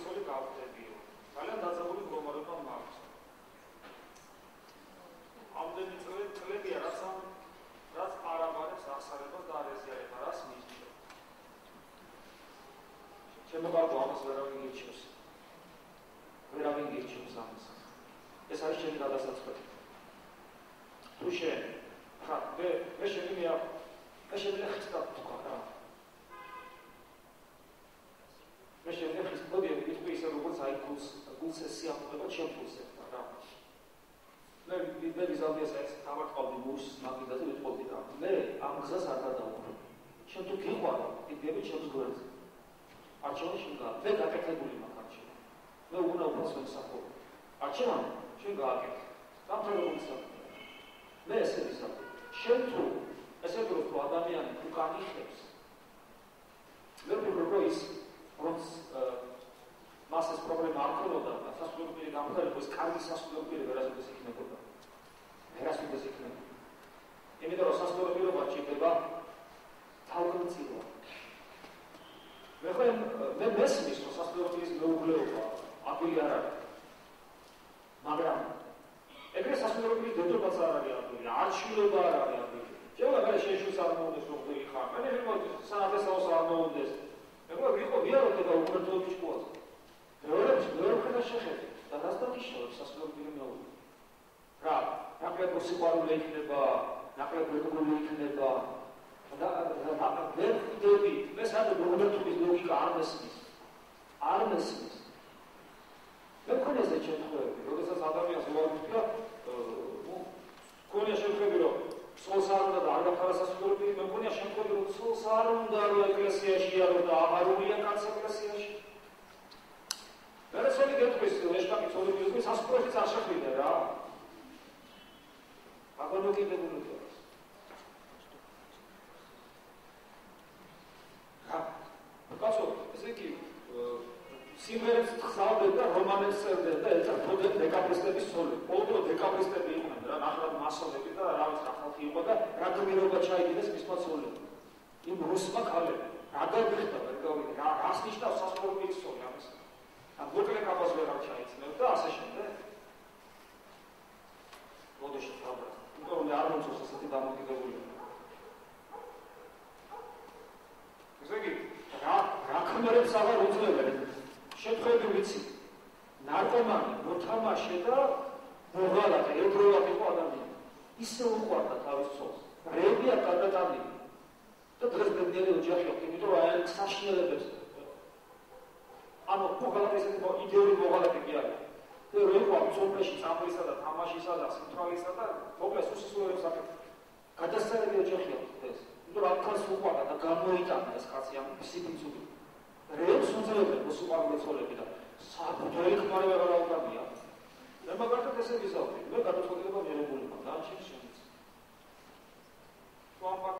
სული გავხდებიო. ძალიან დაძაბული მდგომარეობა მაქვს. ამდენი წლებია, რაც არაბარებს აღსარებას და არეზიარება, რას მისდევ. ჩემო ბაბო ამას ვერავინ ირჩევს. ვერავინ ირჩევს ამას. ეს არის ჩემი გადასაწყვეტი. თუ შენ ხარ, მე შემიძლია ხისტად თქვა რა. მე შემიძლია ხისტოდი ვიტყვი ისე როგორც აი გულს სიახლოვება ჩემ გულს ერთა რა. მე ვიზავდი ეს თავარტყავდი მუშს მაგიდაზე ვიტყოდი რა. მე ამ გზას არ გადავყო. შენ თუ გიყვარო, იდეები ჩემს გვერდზე. არჩევანი შენ გააკეთე. მე გაკეთებული მაქვს არჩევანი. მე უგონა უფალს ვემსახურე. არჩევანი შენ გააკეთე. დამთავრებული საკითხია. მე ესე ვიზავდი. შენ თუ ესე დროს თუ ადამიანი თუ განიხებს მე ვფიქრობ რომ ის როც მას ეს პრობლემა არ ქონოდა და სასწავლებელი გამხდარიყო ეს კარგი სასწავლებელი ვერასოდეს იქნებოდა. ვერასოდეს იქნებოდა. იმიტომ რომ სასწავლებლობა ჭირდება თავგრძნობა. მე მესმის რომ სასწავლებლის მეუღლეობა აბილი არ არის. მაგრამ ეგრე სასწავლებლის დედობაც არ არის აბილი, არჩილობა არ არის აბილი. შეიძლება შეშუს არ მოუნდეს რომ ხელი ხარ. მე ვიმოდი სანადესაოს არ მოუნდეს. ეგრე ვიყო ვიაროთ და უკრთობის ყოაც. მეორე ხედა შეხედე და რასთან ისწავლებს სასწავლებელი მეუღლე. რა, ნაკლებ სიყვარული იქნება, ნაკლებ ეგრული იქნება. და ვერ ხვდები, მე სადღაც რობერტოვის ლოგიკა არ მესმის. მე მქონია ეს შემთხვევები, როდესაც ადამიანს უარყოფია, მქონია შემთხვევები, რომ სულს არ უნდა და არ გახარა სასწავლებელი, მე მქონია შემთხვევები, რომ სულს არ უნდა რომ ეკლესიაში იარო და აღარულია კაც ეკლესიაში. ვერასოდი გეტყვის ეშკაპი ცოლებიოსი სასწაულშიც არ შეხვიდა რა. აგონოკიდებულია. კაცო, ესე იგი სიმღერებს ხსავდნენ და რომანებს წერდნენ და ეწარდებოდნენ დეკაბრისტების ცოლები. ყოველდღე დეკაბრისტები იყვნენ რა, ნახევრად მასონები და რაღაც ხალხი იყო და რა გმირობა ჩაიგდეს მისმა ცოლებმა. იმ რუსმა ქალებმა. რა გაგიხდა, ვერ გავიგე. რას ნიშნავს სასწავლებლის ცოლი ამას? ან მოკლე კაბას ვეღარ ჩაიცნებ და ასე შემდეგ. მოდეში თავბრა. იმიტომ რომ არ მომწონს ასეთი დამოკიდებულება. ესე იგი რა ქმერებს აღარ უძლებენ. შემთხვევები ვიცი. ნარკომანი, მოთამაშე და მოღალატე, ებროულად იყო ადამიანი. ისე უყვარდა თავის ცოლს. რეებია გადატანილი. და დღეს ბედნიერი ოჯახი აქვს, იმიტომ რომ აი საშინელებებს. ანუ მოღალატე ესეთი იდეური მოღალატე კი არის. და რო იყო ცოლში წამლისა და თამაშისა და სიმთვრალისა და მოკლედ უსისულოებს აკეთებს. გადასწრებული ოჯახი აქვს ეს. იმიტომ რომ აქაც უყვარდა და გამოიტანა ეს კაცი ამ სიფიცული. რეებს უძლებენ მოსუყარული ცოლები და საკუთარი ქმარი ვეღარ აუტანია. მე მაგალითად ესე ვიზავდი, მე გადაწყვეტილება მიღებული მაქვს, და ჩემს შემიძლია.